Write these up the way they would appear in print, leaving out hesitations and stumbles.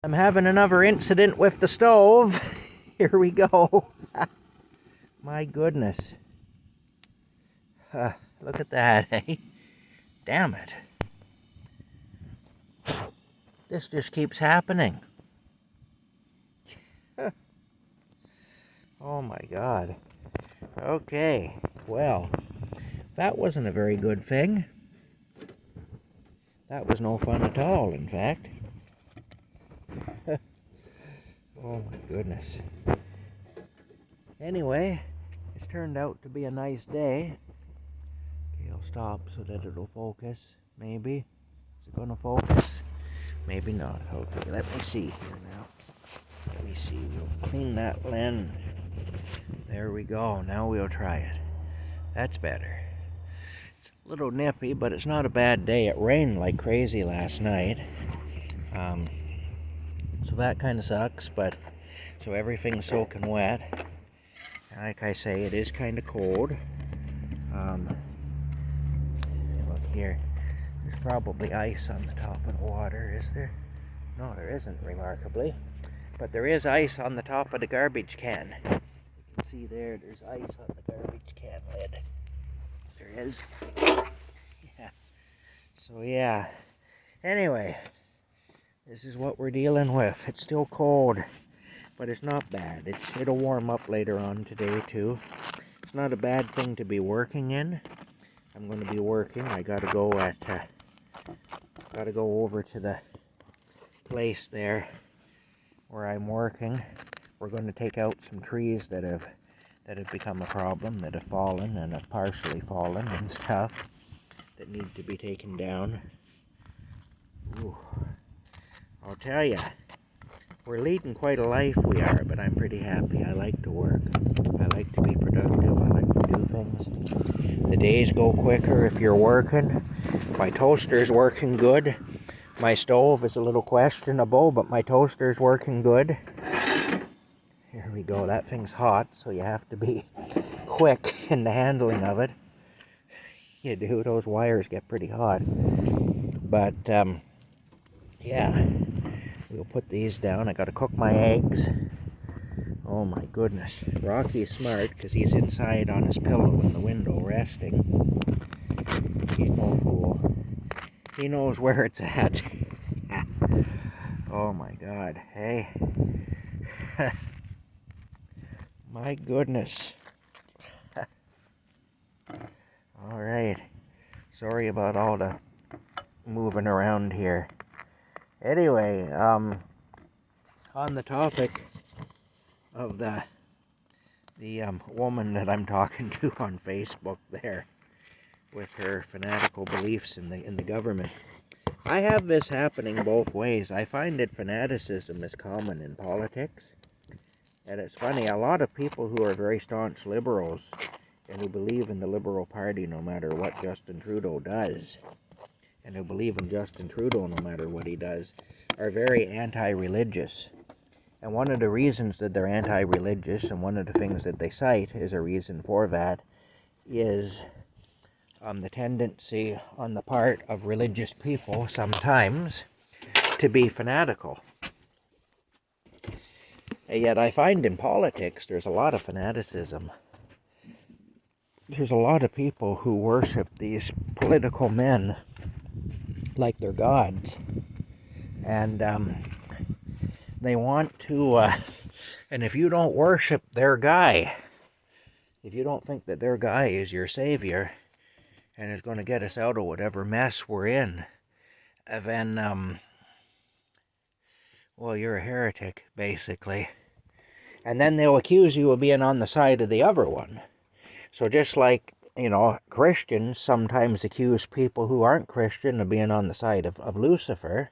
I'm having another incident with the stove. Here we go. My goodness. Look at that, eh? Damn it. This just keeps happening. Oh my God. Okay, well, that wasn't a very good thing. That was no fun at all, in fact. Oh my goodness. Anyway, it's turned out to be a nice day. Okay, I'll stop so that it'll focus, maybe. Is it gonna focus? Maybe not. Okay, let me see here now. Let me see, we'll clean that lens. There we go, now we'll try it. That's better. It's a little nippy, but it's not a bad day. It rained like crazy last night. So that kind of sucks, but so everything's soaking wet. And like I say, it is kind of cold. Look here, there's probably ice on the top of the water, is there? No, there isn't, remarkably. But there is ice on the top of the garbage can. You can see there's ice on the garbage can lid. There is. Yeah. So yeah. Anyway, this is what we're dealing with. It's still cold, but it's not bad. It'll warm up later on today too. It's not a bad thing to be working in. I'm going to be working. I gotta go over to the place there where I'm working. We're going to take out some trees that have become a problem, that have fallen and have partially fallen and stuff that need to be taken down. Ooh. I'll tell you, we're leading quite a life, we are, but I'm pretty happy. I like to work. I like to be productive. I like to do things. The days go quicker if you're working. My toaster's working good. My stove is a little questionable, but my toaster's working good. Here we go. That thing's hot, so you have to be quick in the handling of it. You do. Those wires get pretty hot. But, yeah. We'll put these down. I gotta cook my eggs. Oh my goodness. Rocky's smart because he's inside on his pillow in the window resting. He's no fool. He knows where it's at. Oh my God. Hey. My goodness. All right. Sorry about all the moving around here. Anyway, on the topic of the woman that I'm talking to on Facebook there with her fanatical beliefs in the government, I have this happening both ways. I find that fanaticism is common in politics, and it's funny, a lot of people who are very staunch liberals and who believe in the Liberal Party no matter what Justin Trudeau does, and who believe in Justin Trudeau no matter what he does, are very anti-religious. And one of the reasons that they're anti-religious, and one of the things that they cite as a reason for that, is the tendency on the part of religious people sometimes to be fanatical. And yet I find in politics there's a lot of fanaticism. There's a lot of people who worship these political men like they're gods, and they want to, and if you don't worship their guy, if you don't think that their guy is your savior and is going to get us out of whatever mess we're in, then, well, you're a heretic, basically. And then they'll accuse you of being on the side of the other one. So just like, Christians sometimes accuse people who aren't Christian of being on the side of Lucifer,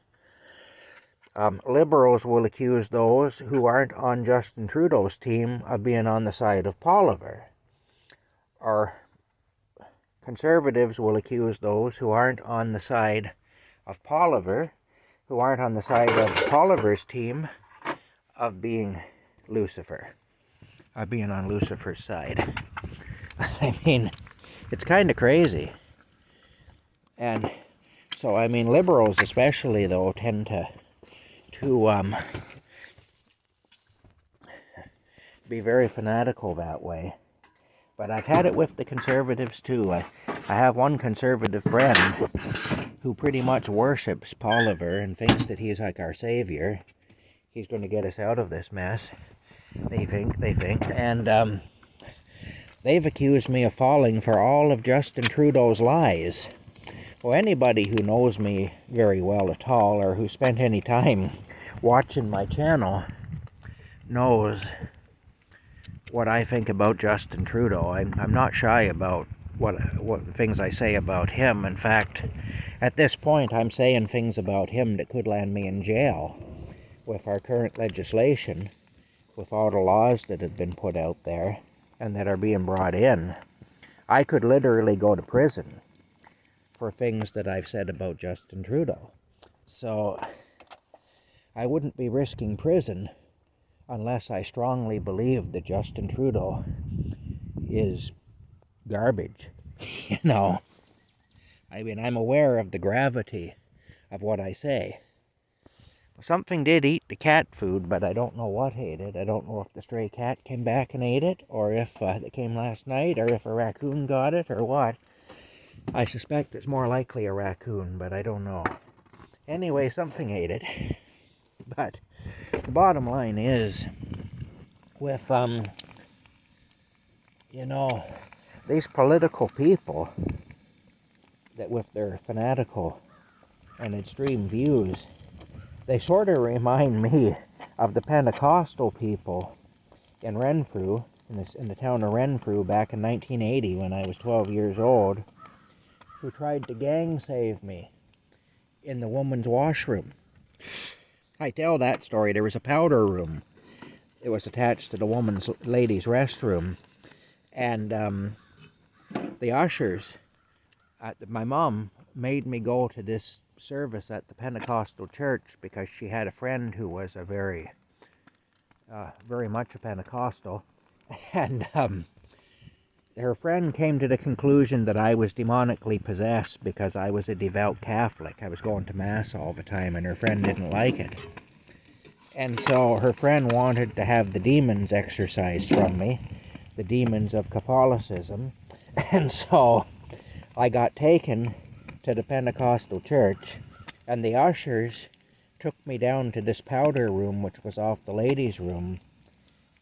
liberals will accuse those who aren't on Justin Trudeau's team of being on the side of Poliver. Or conservatives will accuse those who aren't on the side of Poliver, who aren't on the side of Poliver's team, of being Lucifer, of being on Lucifer's side. I mean, it's kind of crazy. And so, liberals especially, though, tend to to be very fanatical that way. But I've had it with the conservatives too. I have one conservative friend who pretty much worships Oliver and thinks that he's like our savior. He's going to get us out of this mess. They think. And they've accused me of falling for all of Justin Trudeau's lies. Well, anybody who knows me very well at all, or who spent any time watching my channel, knows what I think about Justin Trudeau. I'm not shy about what things I say about him. In fact, at this point, I'm saying things about him that could land me in jail with our current legislation, with all the laws that have been put out there and that are being brought in. I could literally go to prison for things that I've said about Justin Trudeau. So I wouldn't be risking prison unless I strongly believe that Justin Trudeau is garbage. You know, I mean, I'm aware of the gravity of what I say. Something did eat the cat food, but I don't know what ate it. I don't know if the stray cat came back and ate it, or if it came last night, or if a raccoon got it, or what. I suspect it's more likely a raccoon, but I don't know. Anyway, something ate it. But the bottom line is, with, you know, these political people that with their fanatical and extreme views, they sort of remind me of the Pentecostal people in Renfrew, in the town of Renfrew back in 1980 when I was 12 years old, who tried to gang save me in the woman's washroom. I tell that story. There was a powder room. It was attached to the ladies' restroom. And the ushers, my mom made me go to this service at the Pentecostal church because she had a friend who was a very much a Pentecostal. And her friend came to the conclusion that I was demonically possessed because I was a devout Catholic. I was going to Mass all the time, and her friend didn't like it. And so her friend wanted to have the demons exorcised from me, the demons of Catholicism. And so I got taken to the Pentecostal church, and the ushers took me down to this powder room, which was off the ladies' room,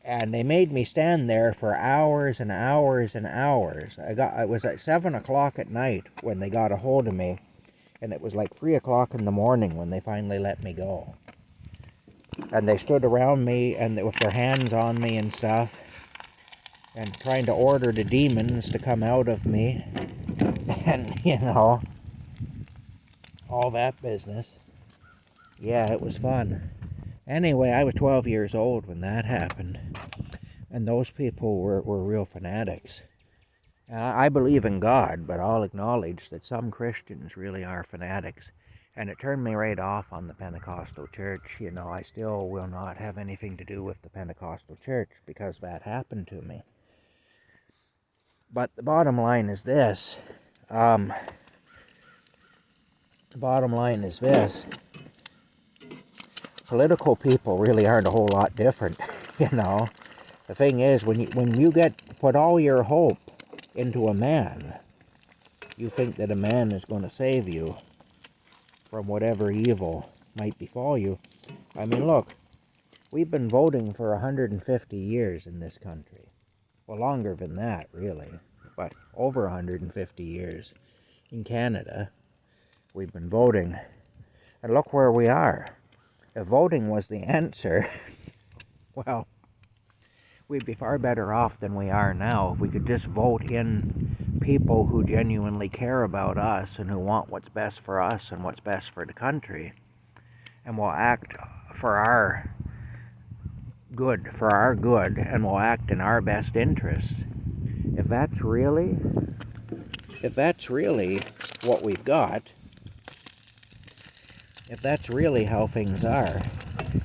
and they made me stand there for hours and hours and hours. It was at 7 o'clock at night when they got a hold of me, and it was like 3 o'clock in the morning when they finally let me go. And they stood around me and with their hands on me and stuff, and trying to order the demons to come out of me, and, you know, all that business. Yeah, it was fun. Anyway, I was 12 years old when that happened, and those people were real fanatics. I believe in God, but I'll acknowledge that some Christians really are fanatics, and it turned me right off on the Pentecostal church. You know, I still will not have anything to do with the Pentecostal church because that happened to me. But the bottom line is this. Political people really aren't a whole lot different, you know. The thing is, when you put all your hope into a man, you think that a man is going to save you from whatever evil might befall you. I mean, look, we've been voting for 150 years in this country. Well, longer than that, really, but over 150 years in Canada, we've been voting. And look where we are. If voting was the answer, well, we'd be far better off than we are now if we could just vote in people who genuinely care about us and who want what's best for us and what's best for the country, and will act for our good, and will act in our best interests. If that's really what we've got, if that's really how things are,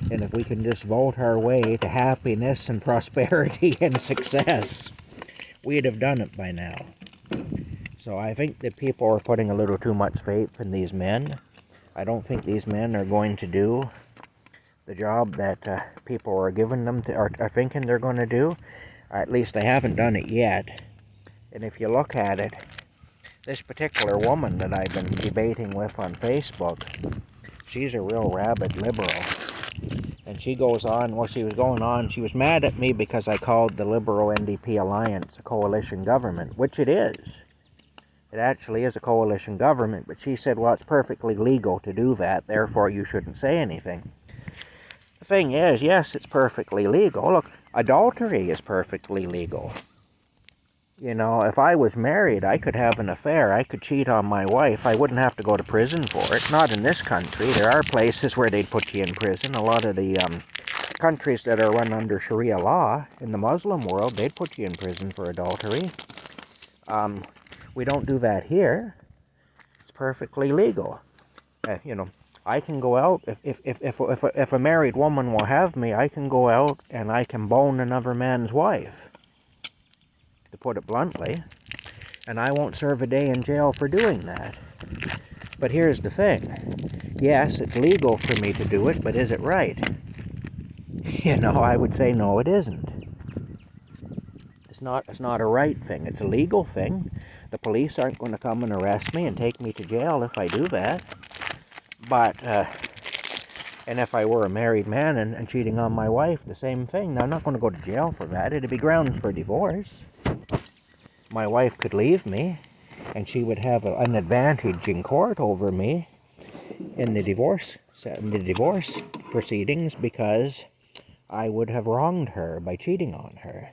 and if we can just vote our way to happiness and prosperity and success, we'd have done it by now. So I think that people are putting a little too much faith in these men. I don't think these men are going to do the job that people are giving them to, are thinking they're going to do. Or at least they haven't done it yet. And if you look at it, this particular woman that I've been debating with on Facebook, she's a real rabid liberal. And she goes on, well, she was mad at me because I called the Liberal NDP alliance a coalition government, which it is. It actually is a coalition government, but she said, well, it's perfectly legal to do that, therefore you shouldn't say anything. The thing is, yes, it's perfectly legal. Look, adultery is perfectly legal. You know, if I was married, I could have an affair. I could cheat on my wife. I wouldn't have to go to prison for it. Not in this country. There are places where they'd put you in prison. A lot of the countries that are run under Sharia law in the Muslim world, they'd put you in prison for adultery. We don't do that here. It's perfectly legal. You know, I can go out, if a married woman will have me, I can go out and I can bone another man's wife, to put it bluntly, and I won't serve a day in jail for doing that. But here's the thing. Yes, it's legal for me to do it, but is it right? You know, I would say no, it isn't. It's not a right thing. It's a legal thing. The police aren't going to come and arrest me and take me to jail if I do that. But, and if I were a married man and cheating on my wife, the same thing. Now, I'm not going to go to jail for that. It'd be grounds for divorce. My wife could leave me, and she would have an advantage in court over me in the divorce proceedings because I would have wronged her by cheating on her.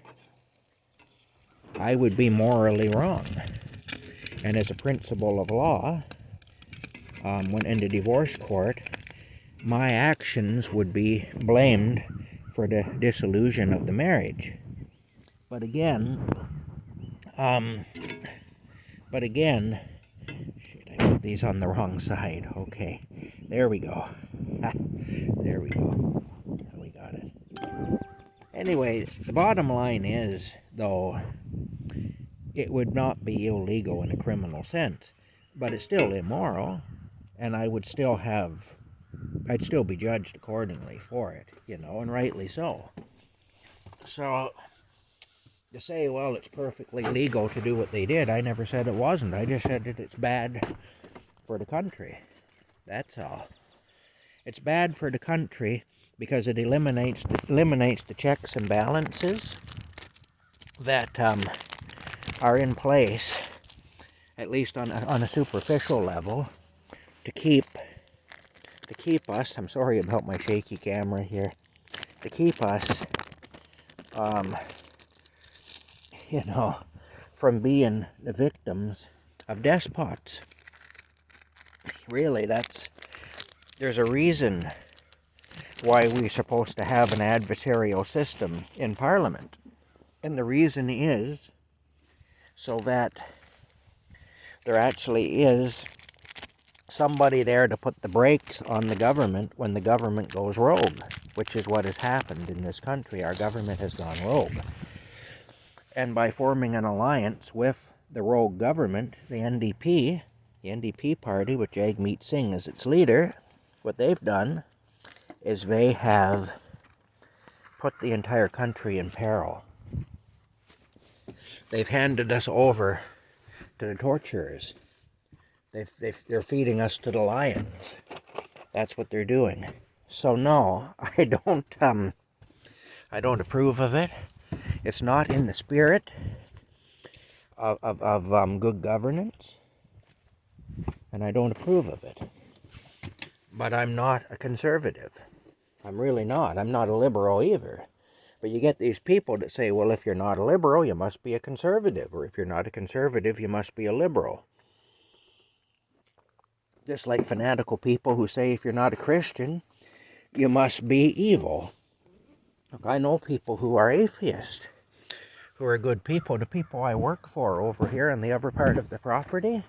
I would be morally wrong. And as a principle of law, when in the divorce court, my actions would be blamed for the dissolution of the marriage. But again, shit, I put these on the wrong side. Okay, there we go. There we go. We got it. Anyway, the bottom line is, though, it would not be illegal in a criminal sense, but it's still immoral, and I'd still be judged accordingly for it, you know, and rightly so. So, to say, well, it's perfectly legal to do what they did, I never said it wasn't. I just said that it's bad for the country. That's all. It's bad for the country because it eliminates the checks and balances that are in place, at least on a superficial level, to keep us, I'm sorry about my shaky camera here, to keep us, you know, from being the victims of despots. Really, there's a reason why we're supposed to have an adversarial system in Parliament. And the reason is so that there actually is somebody there to put the brakes on the government when the government goes rogue, which is what has happened in this country. Our government has gone rogue. And by forming an alliance with the rogue government, the NDP party, with Jagmeet Singh as its leader, what they've done is they have put the entire country in peril. They've handed us over to the torturers. They're feeding us to the lions. That's what they're doing. So no, I don't approve of it. It's not in the spirit of good governance, and I don't approve of it. But I'm not a conservative. I'm really not. I'm not a liberal either. But you get these people that say, well, if you're not a liberal, you must be a conservative. Or if you're not a conservative, you must be a liberal. Just like fanatical people who say, if you're not a Christian, you must be evil. Look, I know people who are atheists, who are good people. The people I work for over here in the other part of the property,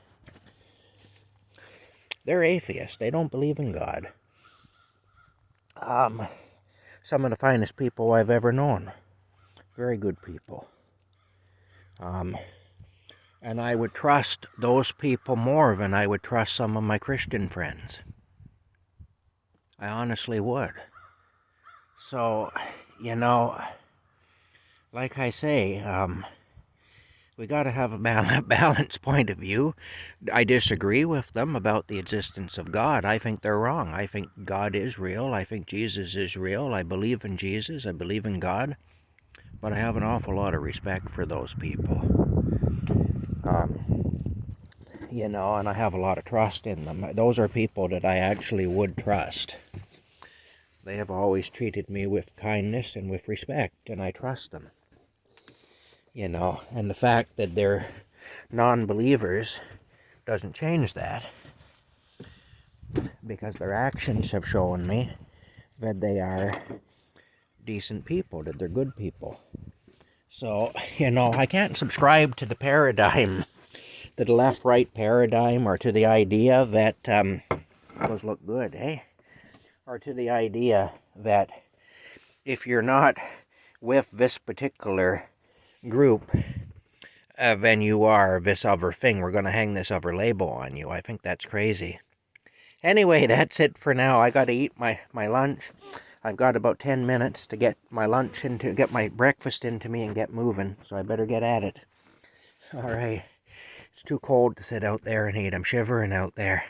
they're atheists. They don't believe in God. Some of the finest people I've ever known. Very good people. And I would trust those people more than I would trust some of my Christian friends. I honestly would. So, you know, like I say, we got to have a balanced point of view. I disagree with them about the existence of God. I think they're wrong. I think God is real. I think Jesus is real. I believe in Jesus. I believe in God. But I have an awful lot of respect for those people. You know, and I have a lot of trust in them. Those are people that I actually would trust. They have always treated me with kindness and with respect, and I trust them. You know, and the fact that they're non-believers doesn't change that, because their actions have shown me that they are decent people, that they're good people. So, you know, I can't subscribe to the paradigm, to the left-right paradigm, or to the idea that, those look good, eh? Or to the idea that if you're not with this particular group, then you are this other thing. We're going to hang this other label on you. I think that's crazy. Anyway, that's it for now. I got to eat my lunch. I've got about 10 minutes to get my lunch into, get my breakfast into me and get moving. So I better get at it. All right. It's too cold to sit out there and eat. I'm shivering out there.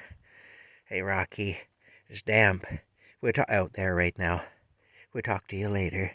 Hey, Rocky. It's damp. We're out there right now. We'll talk to you later.